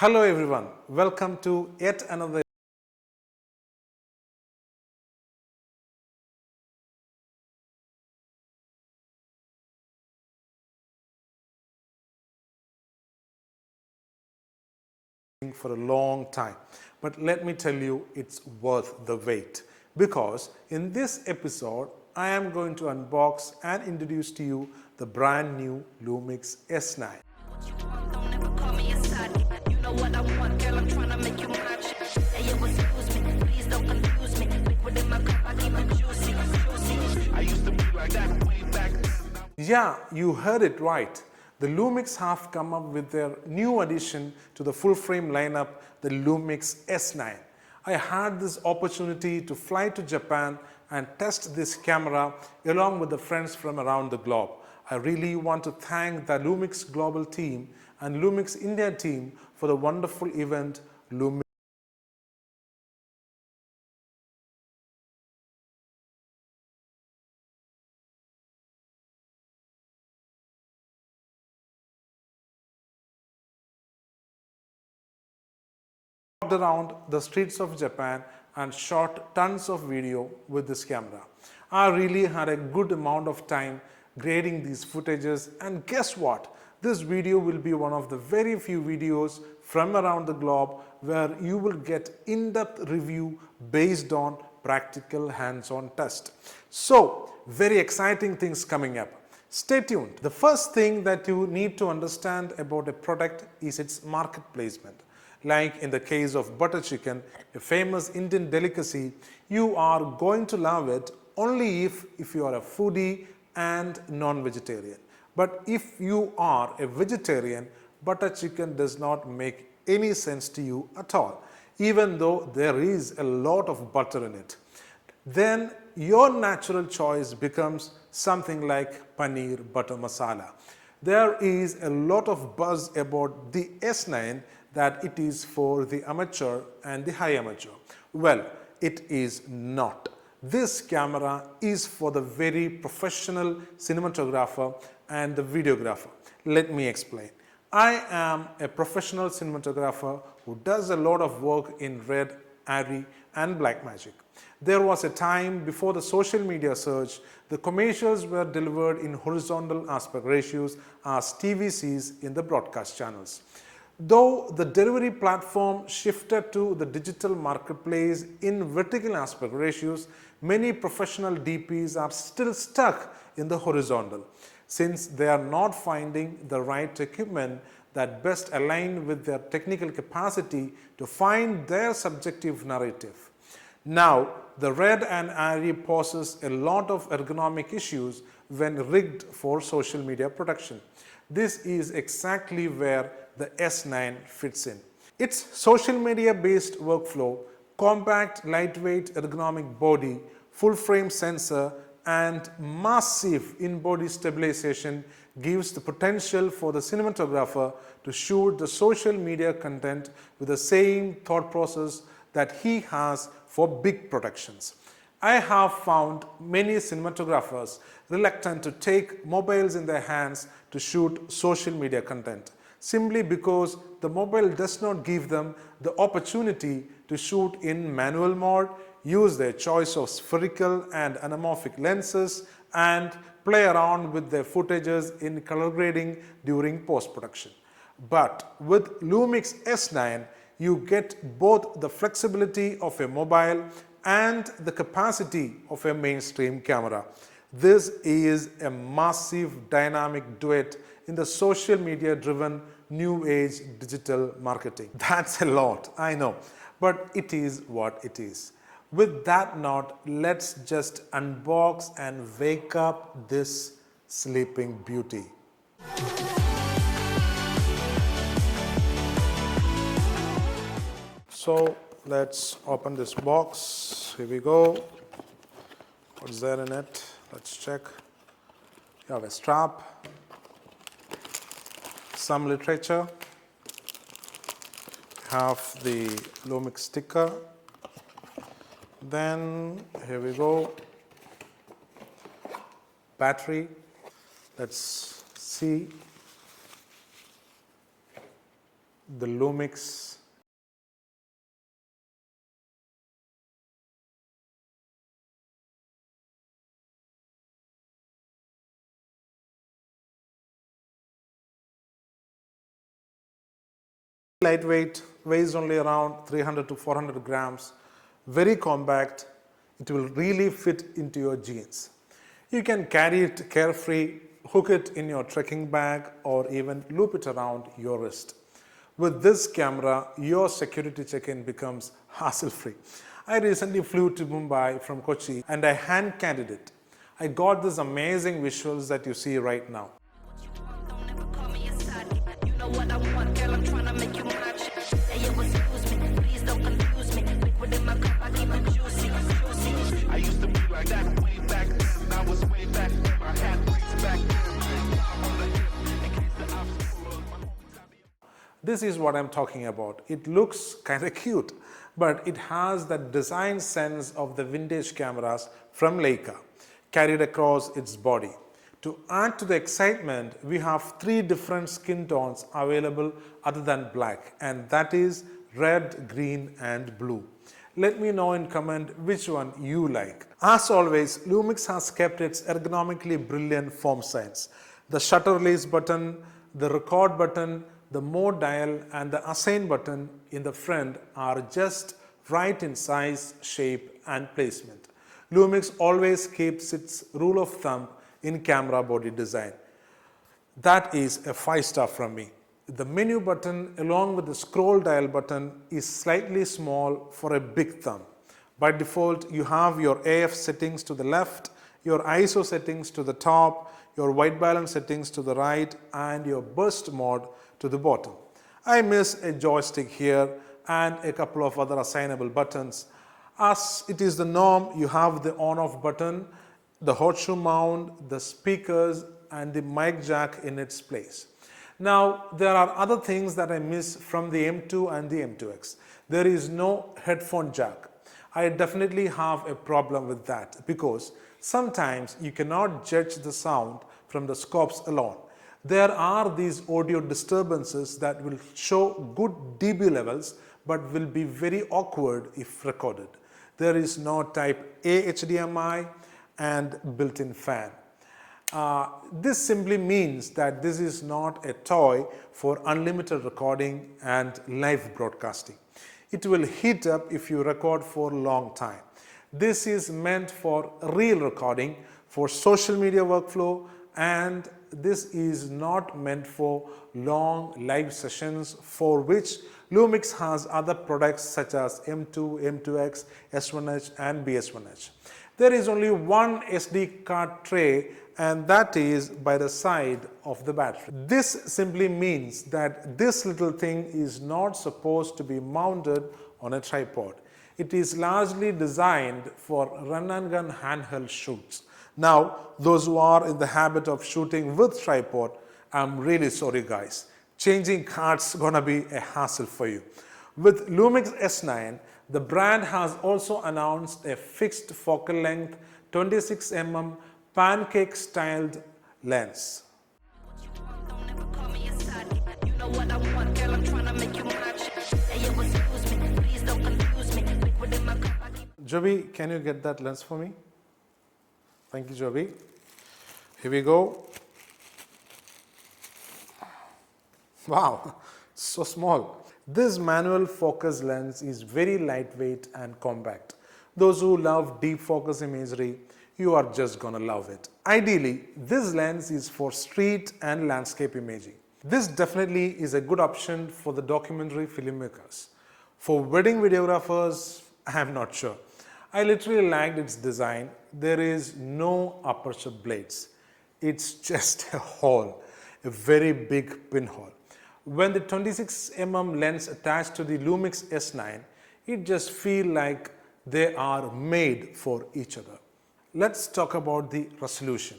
Hello everyone, welcome to yet another for a long time. But let me tell you, it's worth the wait. Because in this episode, I am going to unbox and introduce to you the brand new Lumix S9. Yeah, you heard it right. The Lumix have come up with their new addition to the full-frame lineup, the Lumix S9. I had this opportunity to fly to Japan and test this camera along with the friends from around the globe. I really want to thank the Lumix Global team and Lumix India team for the wonderful event Lumix. Around the streets of Japan and shot tons of video with this camera. I really had a good amount of time grading these footages, and guess what? This video will be one of the very few videos from around the globe where you will get in-depth review based on practical hands-on test. So, very exciting things coming up. Stay tuned. The first thing that you need to understand about a product is its market placement. Like in the case of butter chicken, a famous Indian delicacy, you are going to love it only if you are a foodie and non-vegetarian. But if you are a vegetarian, butter chicken does not make any sense to you at all, even though there is a lot of butter in it. Then your natural choice becomes something like paneer butter masala. There is a lot of buzz about the S9 that it is for the amateur and the high amateur. Well, it is not. This camera is for the very professional cinematographer and the videographer. Let me explain. I am a professional cinematographer who does a lot of work in Red, Arri and Blackmagic. There was a time before the social media surge, the commercials were delivered in horizontal aspect ratios as TVCs in the broadcast channels. Though the delivery platform shifted to the digital marketplace in vertical aspect ratios, many professional DPs are still stuck in the horizontal, since they are not finding the right equipment that best align with their technical capacity to find their subjective narrative. Now, the Red and Arri poses a lot of ergonomic issues when rigged for social media production. This is exactly where the S9 fits in. Its social media based workflow, compact, lightweight ergonomic body, full frame sensor and massive in-body stabilization gives the potential for the cinematographer to shoot the social media content with the same thought process that he has for big productions. I have found many cinematographers reluctant to take mobiles in their hands to shoot social media content, simply because the mobile does not give them the opportunity to shoot in manual mode, use their choice of spherical and anamorphic lenses, and play around with their footages in color grading during post-production. But with Lumix S9, you get both the flexibility of a mobile and the capacity of a mainstream camera. This is a massive dynamic duet in the social media driven new age digital marketing. That's a lot, I know, but it is what it is. With that note, let's just unbox and wake up this sleeping beauty. So let's open this box. Here we go. What's there in it? Let's check. You have a strap, some literature, have the Lumix sticker. Then here we go. Battery. Let's see. the Lumix lightweight, weighs only around 300 to 400 grams, very compact. It will really fit into your jeans. You can carry it carefree, hook it in your trekking bag, or even loop it around your wrist. With this camera, your security check-in becomes hassle-free. I recently flew to Mumbai from Kochi and I hand-carried it. I got these amazing visuals that you see right now. This is what I'm talking about. It looks kind of cute, but it has that design sense of the vintage cameras from Leica carried across its body. To add to the excitement, we have 3 different skin tones available other than black, and that is red, green and blue. Let me know in comment which one you like. As always, Lumix has kept its ergonomically brilliant form signs. The shutter release button, the record button, the mode dial and the assign button in the front are just right in size, shape and placement. Lumix always keeps its rule of thumb in camera body design. That is a 5-star from me. The menu button along with the scroll dial button is slightly small for a big thumb. By default, you have your AF settings to the left, your ISO settings to the top, your white balance settings to the right and your burst mode to the bottom. I miss a joystick here and a couple of other assignable buttons. As it is the norm, you have the on-off button, the horseshoe mount, the speakers and the mic jack in its place. Now, there are other things that I miss from the M2 and the M2X. There is no headphone jack. I definitely have a problem with that because sometimes you cannot judge the sound from the scopes alone. There are these audio disturbances that will show good dB levels but will be very awkward if recorded. There is no type A HDMI and built-in fan. This simply means that this is not a toy for unlimited recording and live broadcasting. It will heat up if you record for a long time. This is meant for real recording, for social media workflow, and this is not meant for long live sessions for which Lumix has other products such as M2, M2X, S1H and BS1H. There is only one SD card tray and that is by the side of the battery. This simply means that this little thing is not supposed to be mounted on a tripod. It is largely designed for run and gun handheld shoots. Now, those who are in the habit of shooting with tripod, I'm really sorry guys. Changing cards gonna be a hassle for you. With Lumix S9, the brand has also announced a fixed focal length 26mm pancake styled lens. Joby, can you get that lens for me? Thank you, Joby. Here we go. Wow, so small. This manual focus lens is very lightweight and compact. Those who love deep focus imagery, you are just gonna love it. Ideally, this lens is for street and landscape imaging. This definitely is a good option for the documentary filmmakers. For wedding videographers, I am not sure. I literally liked its design. There is no aperture blades. It's just a hole, a very big pinhole. When the 26mm lens attached to the Lumix S9, it just feels like they are made for each other. Let's talk about the resolution.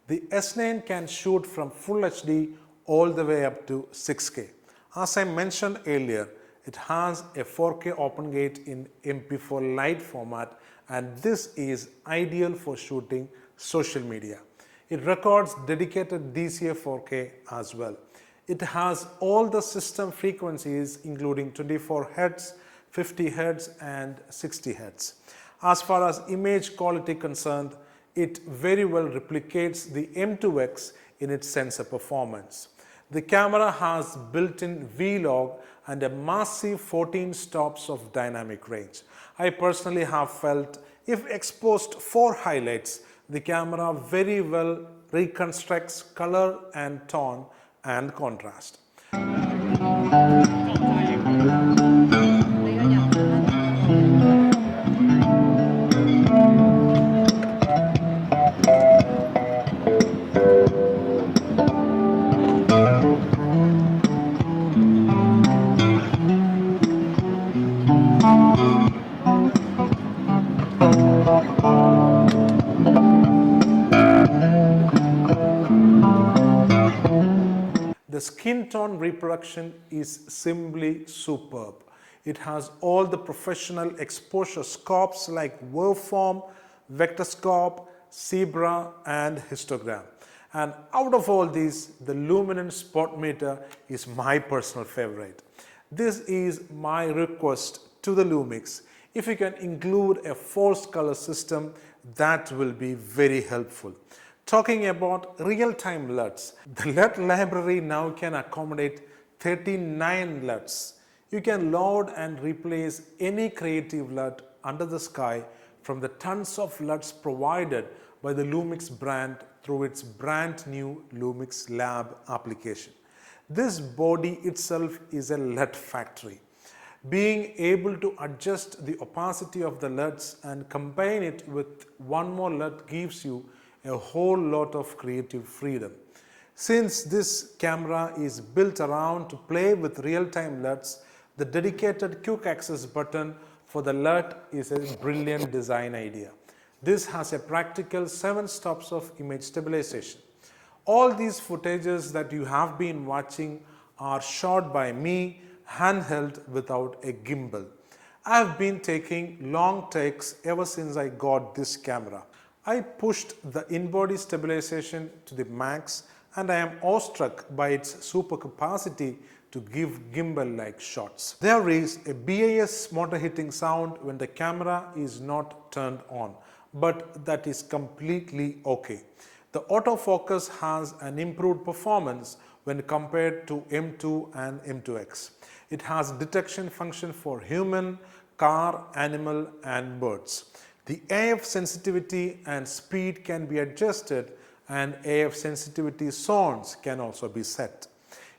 The S9 can shoot from Full HD all the way up to 6K. As I mentioned earlier, it has a 4K open gate in MP4 Lite format, and this is ideal for shooting social media. It records dedicated DCA 4K as well. It has all the system frequencies including 24 Hz, 50 Hz and 60 Hz. As far as image quality concerned, it very well replicates the M2X in its sensor performance. The camera has built-in V-Log and a massive 14 stops of dynamic range. I personally have felt if exposed for highlights, the camera very well reconstructs color and tone and contrast. The skin tone reproduction is simply superb. It has all the professional exposure scopes like waveform, vector scope, zebra and histogram. And out of all these, the luminance spot meter is my personal favorite. This is my request to the Lumix. If you can include a false color system, that will be very helpful. Talking about real-time LUTs, the LUT library now can accommodate 39 LUTs. You can load and replace any creative LUT under the sky from the tons of LUTs provided by the Lumix brand through its brand new Lumix Lab application. This body itself is a LUT factory. Being able to adjust the opacity of the LUTs and combine it with one more LUT gives you a whole lot of creative freedom. Since this camera is built around to play with real-time LUTs, the dedicated quick access button for the LUT is a brilliant design idea. This has a practical 7 stops of image stabilization. All these footages that you have been watching are shot by me handheld without a gimbal. I have been taking long takes ever since I got this camera. I pushed the in-body stabilization to the max and I am awestruck by its super capacity to give gimbal-like shots. There is a BAS motor hitting sound when the camera is not turned on, but that is completely okay. The autofocus has an improved performance when compared to M2 and M2X. It has detection function for human, car, animal and birds. The AF sensitivity and speed can be adjusted and AF sensitivity zones can also be set.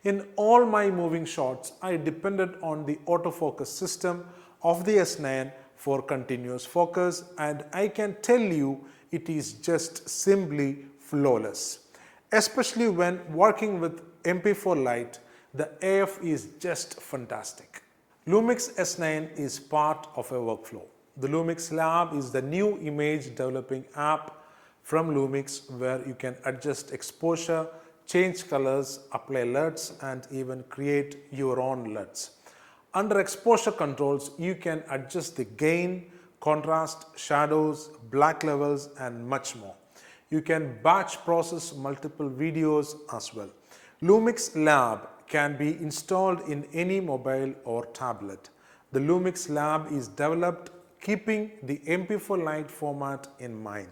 In all my moving shots, I depended on the autofocus system of the S9 for continuous focus and I can tell you it is just simply flawless. Especially when working with MP4 Lite, the AF is just fantastic. Lumix S9 is part of a workflow. The Lumix Lab is the new image developing app from Lumix where you can adjust exposure, change colors, apply LUTs and even create your own LUTs. Under exposure controls, you can adjust the gain, contrast, shadows, black levels and much more. You can batch process multiple videos as well. Lumix Lab can be installed in any mobile or tablet. The Lumix Lab is developed keeping the MP4 Lite format in mind.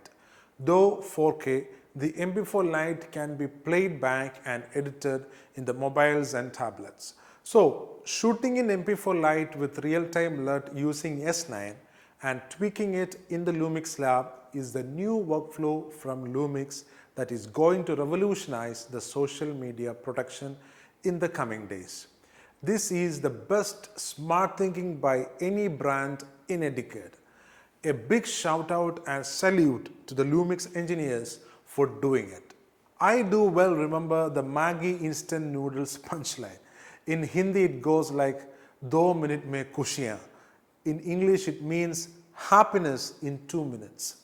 Though 4K, the MP4 Lite can be played back and edited in the mobiles and tablets. So, shooting in MP4 Lite with real-time LUT using S9 and tweaking it in the Lumix Lab is the new workflow from Lumix that is going to revolutionize the social media production in the coming days. This is the best smart thinking by any brand in a decade. A big shout out and salute to the Lumix engineers for doing it. I do well remember the Maggi instant noodles punchline. In Hindi it goes like, "Do minute mein khushiyan." In English it means happiness in 2 minutes.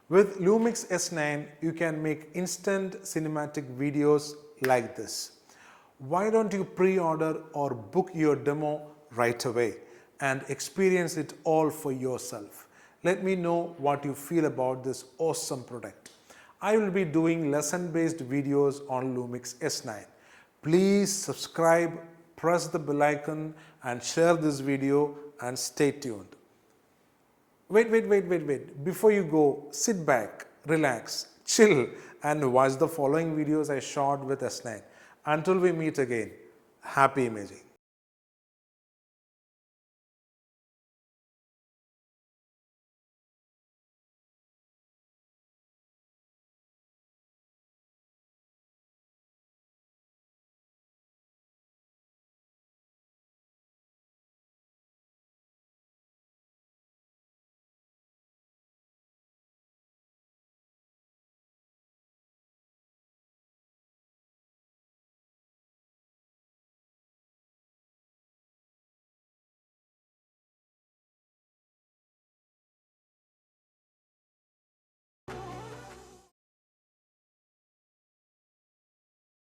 With Lumix S9 you can make instant cinematic videos like this. Why don't you pre-order or book your demo right away and experience it all for yourself? Let me know what you feel about this awesome product. I will be doing lesson-based videos on Lumix S9. Please subscribe, press the bell icon and share this video and stay tuned. Wait. Before you go, sit back, relax, chill and watch the following videos I shot with S9. Until we meet again, happy imaging.